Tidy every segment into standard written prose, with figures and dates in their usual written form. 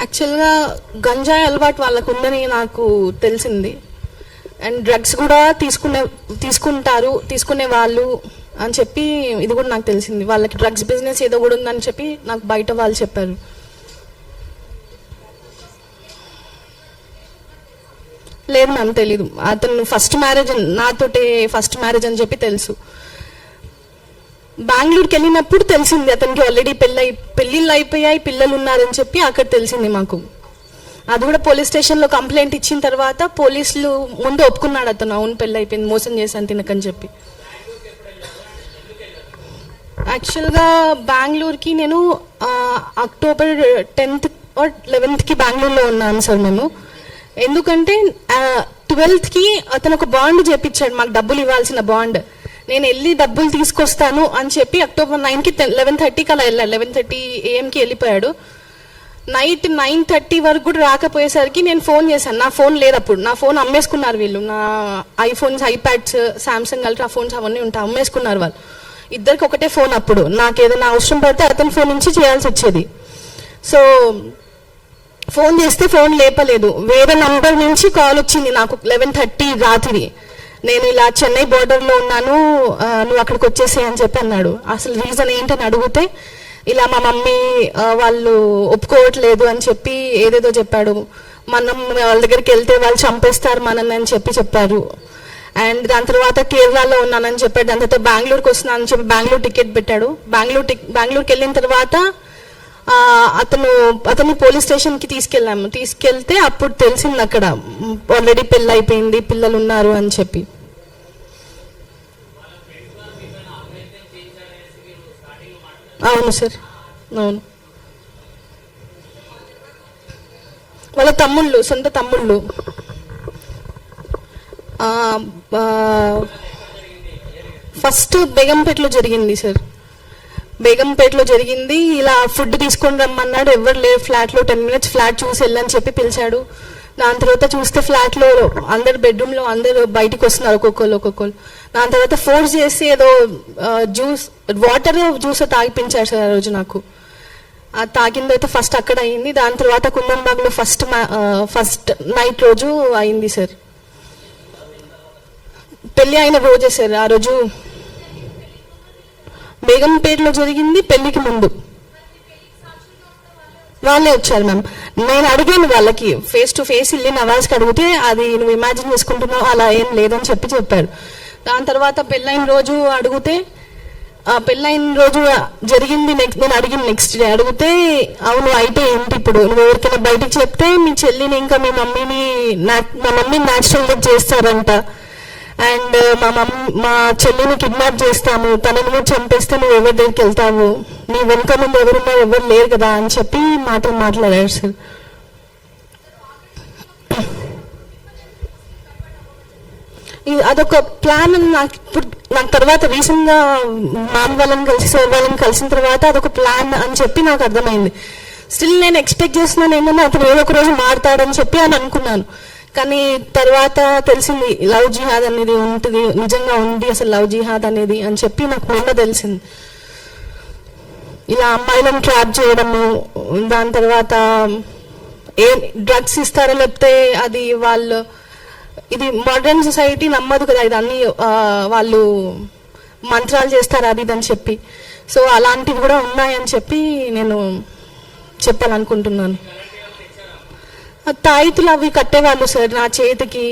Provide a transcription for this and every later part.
యాక్చువల్గా గంజాయి అలవాటు వాళ్ళకు ఉందని నాకు తెలిసింది. అండ్ డ్రగ్స్ కూడా తీసుకునే వాళ్ళు అని చెప్పి ఇది కూడా నాకు తెలిసింది. వాళ్ళకి డ్రగ్స్ బిజినెస్ ఏదో కూడా ఉందని చెప్పి నాకు బయట వాళ్ళు చెప్పారు. లేదు మ్యామ్, తెలీదు. అతను నాతోటే ఫస్ట్ మ్యారేజ్ అని చెప్పి తెలుసు. బెంగళూరుకి వెళ్ళినప్పుడు తెలిసింది అతనికి ఆల్రెడీ పెళ్ళిళ్ళు అయిపోయాయి, పిల్లలు ఉన్నారని చెప్పి అక్కడ తెలిసింది మాకు. అది కూడా పోలీస్ స్టేషన్లో కంప్లైంట్ ఇచ్చిన తర్వాత పోలీసులు ముందు ఒప్పుకున్నాడు అతను, అవును పెళ్ళి అయిపోయింది, మోసం చేశాను తినకని చెప్పి. యాక్చువల్గా బెంగళూరుకి నేను అక్టోబర్ 10th or 11th బెంగళూరులో ఉన్నాను సార్ మేము. ఎందుకంటే 12th అతను ఒక బాండ్ చేపించాడు, మాకు డబ్బులు ఇవ్వాల్సిన బాండ్. నేను వెళ్ళి డబ్బులు తీసుకొస్తాను అని చెప్పి అక్టోబర్ 9కి 11:30కి అలా వెళ్ళాడు. 11:30 AM వెళ్ళిపోయాడు. నైట్ 9:30 వరకు కూడా రాకపోయేసరికి నేను ఫోన్ చేశాను. నా ఫోన్ లేదు అప్పుడు, నా ఫోన్ అమ్మేసుకున్నారు వీళ్ళు. నా iPhones, iPads, Samsung ultra phones అవన్నీ ఉంటాయి, అమ్మేసుకున్నారు వాళ్ళు. ఇద్దరికి ఒకటే ఫోన్ అప్పుడు. నాకు ఏదైనా అవసరం పడితే అతని ఫోన్ నుంచి చేయాల్సి వచ్చేది. సో ఫోన్ చేస్తే ఫోన్ లేపలేదు. వేరే నంబర్ నుంచి కాల్ వచ్చింది నాకు 11:30 రాత్రి. నేను ఇలా చెన్నై బోర్డర్లో ఉన్నాను, నువ్వు అక్కడికి వచ్చేసే అని చెప్పి అన్నాడు. అసలు రీజన్ ఏంటని అడిగితే ఇలా మా మమ్మీ వాళ్ళు ఒప్పుకోవట్లేదు అని చెప్పి ఏదేదో చెప్పాడు. మనం వాళ్ళ దగ్గరికి వెళ్తే వాళ్ళు చంపేస్తారు మనల్ని అని చెప్పారు. అండ్ దాని తర్వాత కేరళలో ఉన్నానని చెప్పాడు. దాని తర్వాత బెంగళూరుకి వస్తున్నానని చెప్పి బెంగళూరు టికెట్ పెట్టాడు. బెంగళూరుకి వెళ్ళిన తర్వాత అతన్ని పోలీస్ స్టేషన్కి తీసుకెళ్తే అప్పుడు తెలిసింది అక్కడ ఆల్రెడీ పెళ్ళి అయిపోయింది, పిల్లలు ఉన్నారు అని చెప్పి. అవును సార్, అవును. వాళ్ళ తమ్ముళ్ళు, సొంత తమ్ముళ్ళు. ఫస్ట్ బేగంపేటలో జరిగింది సార్, బేగంపేటలో జరిగింది. ఇలా ఫుడ్ తీసుకొని రమ్మన్నాడు, ఎవరు లేరు ఫ్లాట్లో. 10 minutes ఫ్లాట్ చూసి వెళ్ళని చెప్పి పిలిచాడు. దాని తర్వాత చూస్తే ఫ్లాట్లో అందరు బెడ్రూమ్లో అందరు బయటికి వస్తున్నారు, ఒక్కొక్కరు. దాని తర్వాత ఫోర్స్ చేసి ఏదో వాటర్ జ్యూస్ తాగిపించారు సార్ ఆ రోజు నాకు. అది తాగింది అయితే ఫస్ట్ అక్కడ అయింది. దాని తర్వాత కుందన్బాగ్లో ఫస్ట్ నైట్ రోజు అయింది సార్. పెళ్ళి అయిన రోజే సార్ ఆ రోజు. బేగంపేటలో జరిగింది, పెళ్లికి ముందు వాళ్ళే వచ్చారు మ్యామ్. నేను అడిగాను వాళ్ళకి, ఫేస్ టు ఫేస్ వెళ్ళి నవాజ్కి అడిగితే అది నువ్వు ఇమాజిన్ చేసుకుంటున్నావు, అలా ఏం లేదని చెప్పారు. దాని తర్వాత పెళ్ళైన రోజు అడిగితే, పెళ్ళైన రోజు జరిగింది నేను అడిగిన నెక్స్ట్ డే అడిగితే, అవును అయితే ఏంటి ఇప్పుడు, నువ్వు ఎవరికైనా బయటికి చెప్తే మీ చెల్లిని ఇంకా మా మమ్మీని న్యాచురల్ డెత్ చేస్తారంట. అండ్ మా చెల్లిని కిడ్నాప్ చేస్తాము, తనను చంపేస్తే నువ్వు ఎవరి దగ్గరికి వెళ్తావు, నీ వెనుక ముందు ఎవరున్నారు, ఎవరు లేరు కదా అని చెప్పి మాట్లాడారు సార్. అదొక ప్లాన్ నాకు తర్వాత రీసెంట్గా మామ వాళ్ళని కలిసి సార్ వాళ్ళని కలిసిన తర్వాత అదొక ప్లాన్ అని చెప్పి నాకు అర్థమైంది. స్టిల్ నేను ఎక్స్పెక్ట్ చేస్తున్నాను ఏంటంటే అతను ఏదో ఒక రోజు మారుతాడని చెప్పి అని అనుకున్నాను. కానీ తర్వాత తెలిసింది లవ్ జిహాద్ అనేది ఉంటుంది, నిజంగా ఉంది అసలు లవ్ జిహాద్ అనేది అని చెప్పి నాకు మొన్న తెలిసింది. ఇలా అమ్మాయిలను ట్రాప్ చేయడము, దాని తర్వాత డ్రగ్స్ ఇస్తారో లేకపోతే అది వాళ్ళు, ఇది మోడర్న్ సొసైటీ నమ్మదు కదా, ఇది అన్ని వాళ్ళు మంత్రాలు చేస్తారు అది ఇది అని చెప్పి. సో అలాంటివి కూడా ఉన్నాయని చెప్పి నేను చెప్పాలనుకుంటున్నాను. తాయితులు అవి కట్టేవాళ్ళు సార్ నా చేతికి.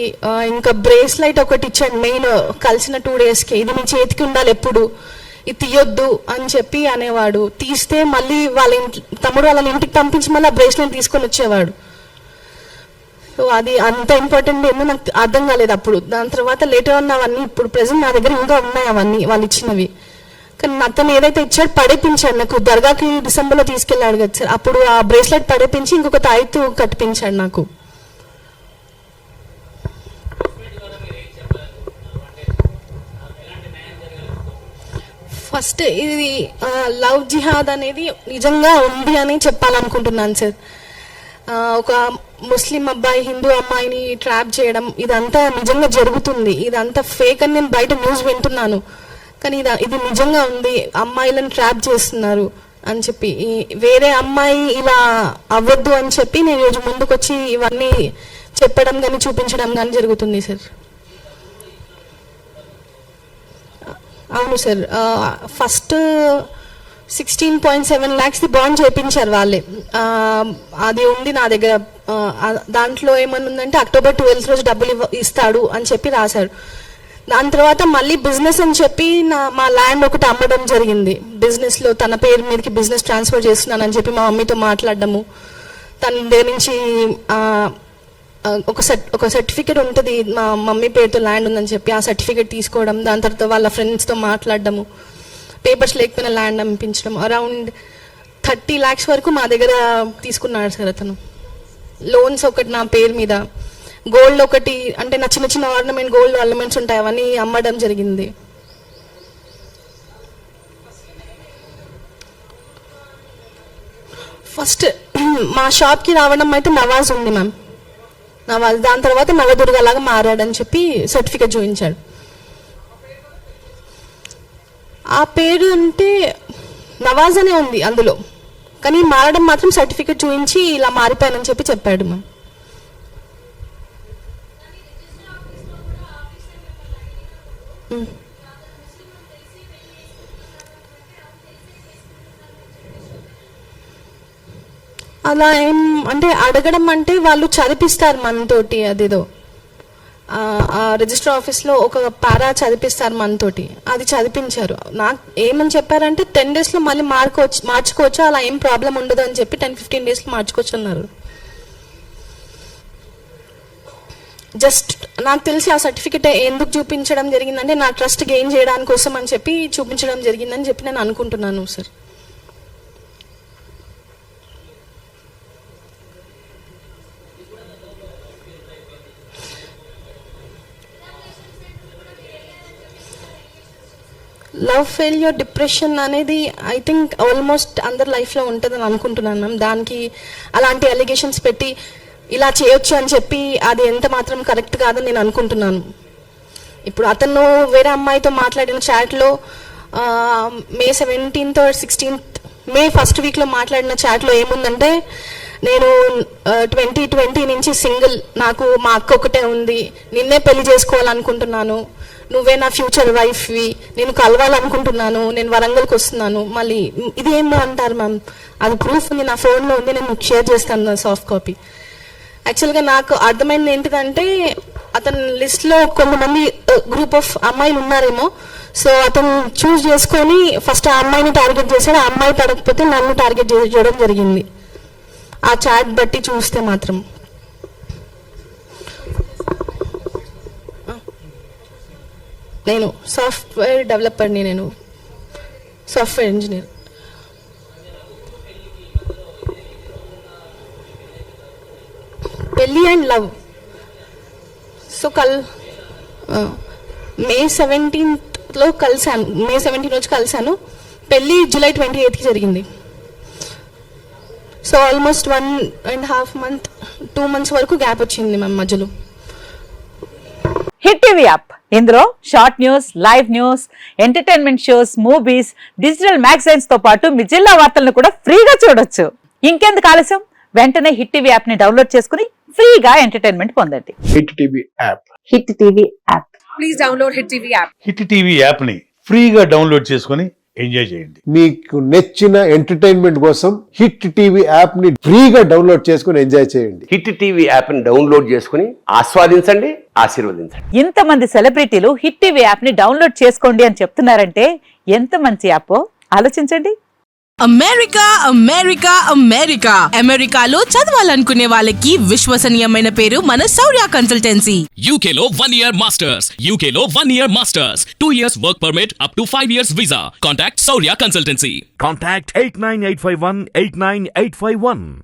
ఇంకా బ్రేస్లైట్ ఒకటి ఇచ్చాడు మెయిన్, కలిసిన 2 daysకి, ఇది మీ చేతికి ఉండాలి ఎప్పుడు, ఇది తీయొద్దు అని చెప్పి అనేవాడు. తీస్తే మళ్ళీ తమ్ముడు వాళ్ళని ఇంటికి పంపించి మళ్ళీ ఆ బ్రేస్లైట్ తీసుకొని వచ్చేవాడు. సో అది అంత ఇంపార్టెంట్ ఏందో నాకు అర్థం కాలేదు అప్పుడు. దాని తర్వాత లేటర్ ఉన్నవన్నీ ఇప్పుడు ప్రెసెంట్ నా దగ్గర ఇంకా ఉన్నాయి అవన్నీ వాళ్ళు ఇచ్చినవి. కానీ అతను ఏదైతే ఇచ్చాడు పడేపించాడు నాకు. దర్గాకి డిసెంబర్లో తీసుకెళ్ళాడు కదా సార్, అప్పుడు ఆ బ్రేస్లెట్ పడేపించి ఇంకొక తాయితు కట్టిపించాడు నాకు. ఫస్ట్ ఇది లవ్ జిహాద్ అనేది నిజంగా ఉంది అని చెప్పాలనుకుంటున్నాను సార్. ఒక ముస్లిం అబ్బాయి హిందూ అమ్మాయిని ట్రాప్ చేయడం ఇదంతా నిజంగా జరుగుతుంది. ఇదంతా ఫేక్ అని నేను బయట న్యూస్ వింటున్నాను, కానీ ఇది నిజంగా ఉంది. అమ్మాయిలను ట్రాప్ చేస్తున్నారు. అని చెప్పి, వేరే అమ్మాయి ఇలా అవ్వద్దు అని చెప్పి నేను ఈరోజు ముందుకొచ్చి ఇవన్నీ చెప్పడం కానీ చూపించడం కానీ జరుగుతుంది సార్. అవును సార్, ఫస్ట్ 16.7 lakhs బాండ్ చేయించారు వాళ్ళే. అది ఉంది నా దగ్గర. దాంట్లో ఏమన్నా ఉందంటే October 12th రోజు డబ్బులు ఇస్తాడు అని చెప్పి రాశారు. దాని తర్వాత మళ్ళీ బిజినెస్ అని చెప్పి మా ల్యాండ్ ఒకటి అమ్మడం జరిగింది. బిజినెస్లో తన పేరు మీదకి బిజినెస్ ట్రాన్స్ఫర్ చేస్తున్నానని చెప్పి మా మమ్మీతో మాట్లాడడము, తన దగ్గర నుంచి ఒక సర్టిఫికేట్ ఉంటుంది మా మమ్మీ పేరుతో ల్యాండ్ ఉందని చెప్పి ఆ సర్టిఫికేట్ తీసుకోవడం, దాని తర్వాత వాళ్ళ ఫ్రెండ్స్తో మాట్లాడడము, పేపర్స్ లేకపోయినా ల్యాండ్ అమ్మించడం. అరౌండ్ 30 lakhs వరకు మా దగ్గర తీసుకున్నాడు సార్ అతను. లోన్స్ ఒకటి నా పేరు మీద, గోల్డ్ ఒకటి, అంటే నా చిన్న చిన్న ఆర్నమెంట్ గోల్డ్ ఆర్నమెంట్స్ ఉంటాయి, అవన్నీ అమ్మడం జరిగింది. ఫస్ట్ మా షాప్కి రావడం అయితే నవాజ్ ఉంది మ్యామ్, నవాజ్. దాని తర్వాత నవదుర్గ లాగా మారాడని చెప్పి సర్టిఫికేట్ చూపించాడు. ఆ పేరు అంటే నవాజ్ అనే ఉంది అందులో, కానీ మారడం మాత్రం సర్టిఫికేట్ చూపించి ఇలా మారిపోయానని చెప్పి చెప్పాడు మ్యామ్. అలా ఏం అంటే అడగడం అంటే వాళ్ళు చదివిస్తారు మనతోటి, అదేదో రిజిస్టర్ ఆఫీస్లో ఒక పారా చదివిస్తారు మనతోటి, అది చదివించారు. నాకు ఏమని చెప్పారంటే 10 daysలో మళ్ళీ మార్చుకోవచ్చు, అలా ఏం ప్రాబ్లం ఉండదు అని చెప్పి 10-15 daysలో మార్చుకోవచ్చు అన్నారు. జస్ట్ నాకు తెలిసి ఆ సర్టిఫికేట్ ఎందుకు చూపించడం జరిగిందంటే నా ట్రస్ట్ గెయిన్ చేయడానికి కోసం అని చెప్పి చూపించడం జరిగిందని చెప్పి నేను అనుకుంటున్నాను సార్. లవ్ ఫెయిల్యూర్, డిప్రెషన్ అనేది ఐ థింక్ ఆల్మోస్ట్ అందరి లైఫ్లో ఉంటుందని అనుకుంటున్నాను మ్యామ్. దానికి అలాంటి అలిగేషన్స్ పెట్టి ఇలా చేయొచ్చు అని చెప్పి అది ఎంత మాత్రం కరెక్ట్ కాదని నేను అనుకుంటున్నాను. ఇప్పుడు అతను వేరే అమ్మాయితో మాట్లాడిన చాట్లో May 17th or 16th, May 1st weekలో మాట్లాడిన చాట్లో ఏముందంటే, నేను 2020 నుంచి సింగిల్, నాకు మా అక్క ఒకటే ఉంది, నిన్నే పెళ్లి చేసుకోవాలనుకుంటున్నాను, నువ్వే నా ఫ్యూచర్ వైఫ్వి, నేను కలవాలనుకుంటున్నాను, నేను వరంగల్కి వస్తున్నాను. మళ్ళీ ఇది ఏమో అంటారు మ్యామ్, అది ప్రూఫ్ ఉంది, నా ఫోన్లో ఉంది, నేను షేర్ చేస్తాను సాఫ్ట్ కాపీ. యాక్చువల్గా నాకు అర్థమైంది ఏంటిదంటే, అతని లిస్ట్లో కొంతమంది గ్రూప్ ఆఫ్ అమ్మాయిలు ఉన్నారేమో, సో అతను చూస్ చేసుకొని ఫస్ట్ ఆ అమ్మాయిని టార్గెట్ చేశాడు, ఆ అమ్మాయి పడకపోతే నన్ను టార్గెట్ చేయడం జరిగింది ఆ చాట్ బట్టి చూస్తే మాత్రం. నేను సాఫ్ట్వేర్ డెవలపర్ని, నేను సాఫ్ట్వేర్ ఇంజనీర్. పెళ్ళి and love. So May 17th కలిసాను, May 17 రోజు కలిసాను. పెళ్ళి July 28th జరిగింది. సో ఆల్మోస్ట్ 1.5 month 2 months వరకు గ్యాప్ వచ్చింది మ్యామ్ మధ్యలో. హిట్ టీవీ యాప్, ఇందులో short news, live news, entertainment shows, movies, digital magazines తో పాటు మీ జిల్లా వార్తలను కూడా ఫ్రీగా చూడొచ్చు. ఇంకెందుకు ఆలస్యం, వెంటనే హిట్ టీవీ యాప్ ని డౌన్లోడ్ చేసుకుని ఫ్రీగా ఎంటర్టైన్మెంట్ పొందండి. Hit TV app, hit TV app, please download hit TV app. Hit TV app ని ఫ్రీగా డౌన్లోడ్ చేసుకుని ఎంజాయ్ చేయండి. మీకు నచ్చిన ఎంటర్టైన్మెంట్ కోసం హిట్ టీవీ యాప్ ని ఫ్రీగా డౌన్లోడ్ చేసుకుని ఎంజాయ్ చేయండి. హిట్ టీవీ యాప్ ని డౌన్లోడ్ చేసుకుని ఆస్వాదించండి, ఆశీర్వదించండి. ఇంతమంది సెలబ్రిటీలు హిట్ టీవీ యాప్ ని డౌన్లోడ్ చేసుకోండి అని చెప్తున్నారంటే ఎంత మంచి యాప్ ఆలోచించండి. అమెరికా అమెరికా అమెరికా అమెరికాలో చదవాలనుకునే వాళ్ళకి విశ్వసనీయమైన పేరు మన శౌర్య కన్సల్టెన్సీ. UK లో 1 year masters, UK లో 1 year masters, 2 years work permit up to 5 years visa. Contact Saurya Consultancy. Contact 89851 89851.